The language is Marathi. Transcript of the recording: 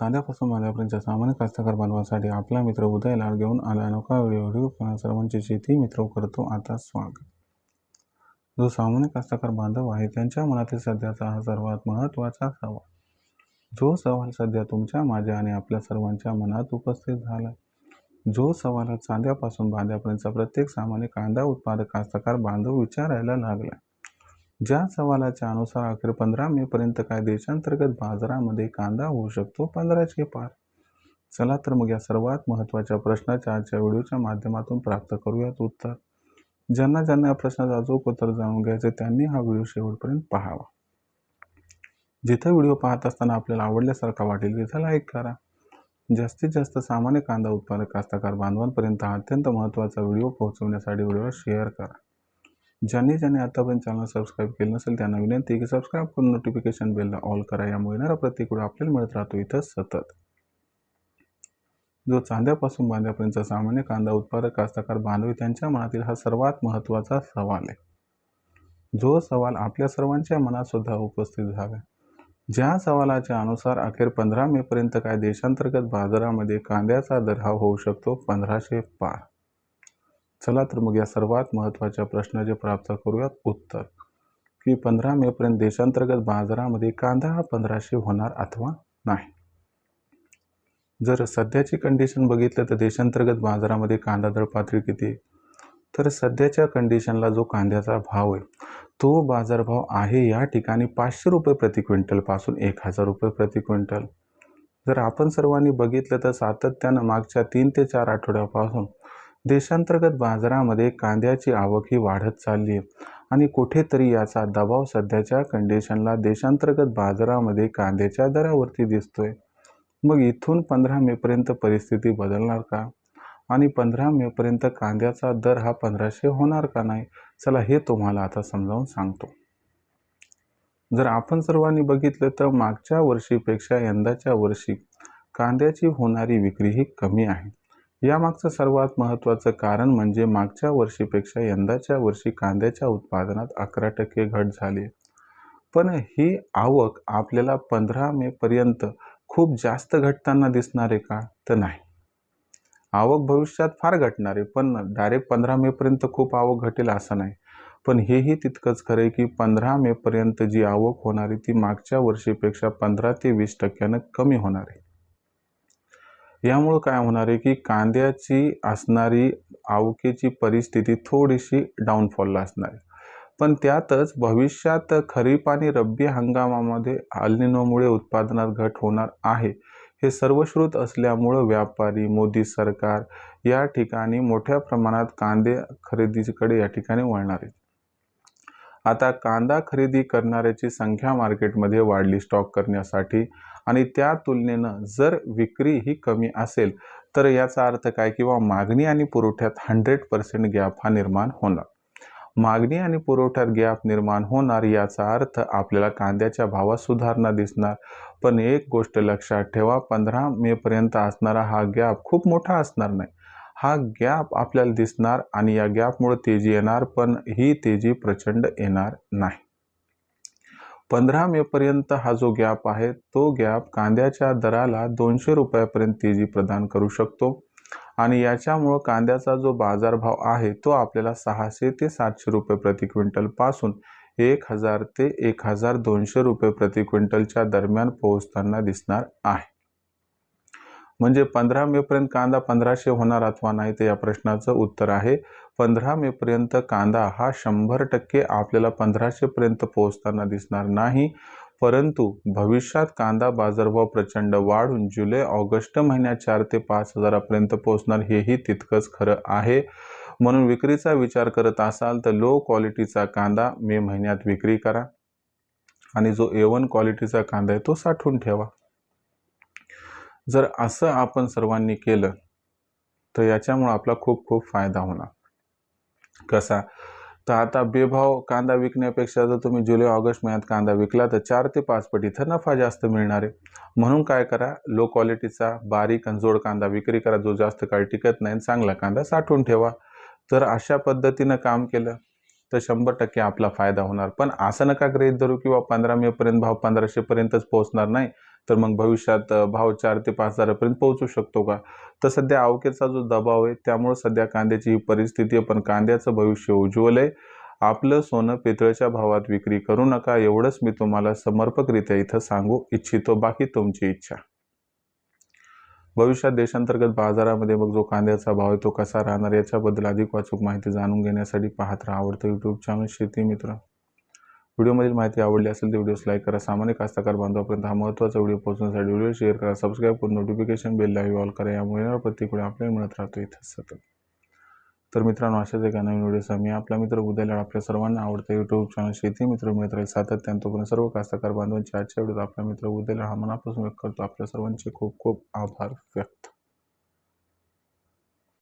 साध्यापासून माझ्यापर्यंतच्या सामान्य कास्तकार बांधवांसाठी आपला मित्र उदय लाड घेऊन आला अनोखा व्हिडिओ सर्वांची शेती मित्र करतो आता स्वागत। जो सामान्य कास्तकार बांधव आहे त्यांच्या मनातील सध्याचा हा सर्वात महत्त्वाचा सवाल, जो सवाल सध्या तुमच्या माझ्या आणि आपल्या सर्वांच्या मनात उपस्थित झाला, जो सवाल साध्यापासून बांध्यापर्यंतचा प्रत्येक सामान्य कांदा उत्पादक कास्तकार बांधव विचारायला लागला, ज्या सवालाच्या अनुसार अखेर 15 मे पर्यंत काय देशांतर्गत बाजारामध्ये कांदा होऊ शकतो 1500 पार। चला तर मग या सर्वात महत्त्वाच्या प्रश्नाच्या आजच्या व्हिडिओच्या माध्यमातून प्राप्त करूयात उत्तर। ज्यांना या प्रश्नाचं अचूक उत्तर जाणून घ्यायचे त्यांनी हा व्हिडिओ शेवटपर्यंत पाहावा। जिथे व्हिडिओ पाहत असताना आपल्याला आवडल्यासारखा वाटेल तिथे लाईक करा। जास्तीत जास्त सामान्य कांदा उत्पादक कास्तकार बांधवांपर्यंत हा अत्यंत महत्त्वाचा व्हिडिओ पोहोचवण्यासाठी व्हिडिओला शेअर करा। ज्यांनी आतापर्यंत चॅनल सबस्क्राईब केले नसेल त्यांना विनंती आहे की सबस्क्राईब करून नोटिफिकेशन बेलला ऑल करा, यामुळे येणारा प्रत्येक व्हिडिओ आपल्याला मिळत राहतो इथं सतत। जो चांद्यापासून बांध्यापर्यंतचा सामान्य कांदा उत्पादक कास्तकार बांधव त्यांच्या मनातील हा सर्वात महत्त्वाचा सवाल आहे, जो सवाल आपल्या सर्वांच्या मनात सुद्धा उपस्थित झाला, ज्या सवालाच्या अनुसार अखेर 15 मे पर्यंत काय देशांतर्गत बाजारामध्ये कांद्याचा दर हा होऊ शकतो 1500 पार। चला तर मग या सर्वात महत्त्वाच्या प्रश्नाचे प्राप्त करूयात उत्तर की 15 मे पर्यंत देशांतर्गत बाजारामध्ये कांदा हा 1500 होणार अथवा नाही। जर सध्याची कंडिशन बघितलं तर देशांतर्गत बाजारामध्ये कांदा दर पातळी किती आहे, तर सध्याच्या कंडिशनला जो कांद्याचा भाव आहे तो बाजारभाव आहे या ठिकाणी 500 रुपये प्रति क्विंटल पासून 1000 रुपये प्रति क्विंटल। जर आपण सर्वांनी बघितलं तर सातत्यानं मागच्या 3 ते 4 आठवड्यापासून देशांतर्गत बाजारामध्ये कांद्याची आवक ही वाढत चालली आहे आणि कुठेतरी याचा दबाव सध्याच्या कंडिशनला देशांतर्गत बाजारामध्ये कांद्याच्या दरावरती दिसतोय। मग इथून 15 मे पर्यंत परिस्थिती बदलणार का आणि 15 मे पर्यंत कांद्याचा दर हा 1500 होणार का नाही, चला हे तुम्हाला आता समजावून सांगतो। जर आपण सर्वांनी बघितलं तर मागच्या वर्षीपेक्षा यंदाच्या वर्षी कांद्याची होणारी विक्री ही कमी आहे। यामागचं सर्वात महत्त्वाचं कारण म्हणजे मागच्या वर्षीपेक्षा यंदाच्या वर्षी कांद्याच्या उत्पादनात 11% घट झाली, पण ही आवक आपल्याला 15 मे पर्यंत खूप जास्त घटताना दिसणार आहे का, तर नाही। आवक भविष्यात फार घटणार आहे, पण डायरेक्ट 15 मे पर्यंत खूप आवक घटेल असं नाही, पण हेही तितकंच खरं आहे की 15 मे पर्यंत जी आवक होणार आहे ती मागच्या वर्षीपेक्षा 15 ते 20% कमी होणार आहे। यामुळे काय होणार आहे की कांद्याची असणारी आवकेची परिस्थिती थोडीशी डाऊनफॉलला असणार आहे, पण त्यातच भविष्यात खरीप आणि रब्बी हंगामामध्ये एल निनोमुळे उत्पादनात घट होणार आहे हे सर्वश्रुत असल्यामुळे व्यापारी, मोदी सरकार या ठिकाणी मोठ्या प्रमाणात कांदे खरेदीकडे या ठिकाणी वळणार आहे। आता कांदा खरेदी करणाऱ्याची संख्या मार्केटमध्ये वाढली स्टॉक करण्यासाठी आणि त्या तुलनेनं जर विक्री ही कमी असेल तर याचा अर्थ काय, किंवा मागणी आणि पुरवठ्यात 100% गॅप हा निर्माण होणार। मागणी आणि पुरवठ्यात गॅप निर्माण होणार याचा अर्थ आपल्याला कांद्याच्या भावात सुधारणा दिसणार, पण एक गोष्ट लक्षात ठेवा, 15 मे पर्यंत असणारा हा गॅप खूप मोठा असणार नाही। हा गॅप आपल्याला दिसणार आणि या गॅपमुळे तेजी येणार, पण ही तेजी प्रचंड येणार नाही। 15 मे पर्यंत हा जो गॅप आहे तो गॅप कांद्याच्या दराला 200 रुपयापर्यंत तेजी प्रदान करू शकतो आणि याच्यामुळे कांद्याचा जो बाजारभाव आहे तो आपल्याला 600 ते 700 रुपये प्रति क्विंटल पासून 1000 ते 1200 रुपये प्रति क्विंटलच्या दरम्यान पोहोचताना दिसणार आहे। म्हणजे 15 मे पर्यंत कांदा 1500 होणार अथवा नाही, तर या प्रश्नाचं उत्तर आहे 15 मे पर्यंत कांदा हा 100% आपल्याला 1500 पर्यंत पोहोचताना दिसणार नाही, परंतु भविष्यात कांदा बाजारभाव प्रचंड वाढून जुलै ऑगस्ट महिन्यात 4 ते 5000 पर्यंत पोहोचणार हेही तितकंच खरं आहे। म्हणून विक्रीचा विचार करत असाल तर लो क्वालिटीचा कांदा मे महिन्यात विक्री करा आणि जो A1 क्वालिटीचा कांदा आहे तो साठवून ठेवा। जर असं आपण सर्वांनी केलं तर याच्यामुळे आपला खूप फायदा होणार। कसा, तर आता बेभाव कांदा विकण्यापेक्षा जर तुम्ही जुलै ऑगस्ट महिन्यात कांदा विकला तर 4 ते 5 पट इथं नफा जास्त मिळणार आहे। म्हणून काय करा, लो क्वालिटीचा बारीक आणि जोड कांदा विक्री करा, जो जास्त काळ टिकत नाही, चांगला कांदा साठवून ठेवा। तर अशा पद्धतीनं काम केलं तर 100% आपला फायदा होणार। पण असं नका गृहीत धरू किंवा 15 मे पर्यंत भाव 1500 पर्यंतच पोहोचणार नाही, तर मग भविष्यात भाव 4 ते 5 हजारापर्यंत पोहोचू शकतो का? तर सध्या अवकेचा जो दबाव आहे त्यामुळे सध्या कांद्याची ही परिस्थिती आहे, पण कांद्याचं भविष्य उज्ज्वल आहे. आपलं सोनं पितळच्या भावात विक्री करू नका, एवढंच मी तुम्हाला समर्पकरित्या इथं सांगू इच्छितो. बाकी तुमची इच्छा. भविष्यात देशांतर्गत बाजारामध्ये मग जो कांद्याचा भाव आहे तो कसा राहणार याच्याबद्दल अधिक अचूक माहिती जाणून घेण्यासाठी पाहत राहा आवडतं यूट्यूब चॅनल शेती मित्र. व्हिडिओमधील माहिती आवडली असेल तर व्हिडिओस लाईक करा. सामान्य कास्तकार बांधवापर्यंत हा महत्त्वाचा व्हिडिओ पोहोचण्यासाठी व्हिडिओ शेअर करा, सबस्क्राईब करून नोटिफिकेशन बेल लाईव्ह ऑल करा. यामुळे प्रत्येक आपल्याला मिळत राहतो इथं सतत. तर मित्रांनो, अशाच एका नवीन व्हिडिओसह मी आपला मित्र उद्याला आपल्या सर्वांना आवडतं यूट्यूब चॅनल शेती मित्र मिळत राहील सातत्याने. तोपर्यंत सर्व कास्तकार बांधवांची आजच्या व्हिडिओत आपला मित्र उद्याला हा मनापासून व्यक्त करतो. आपल्या सर्वांचे खूप खूप आभार व्यक्त.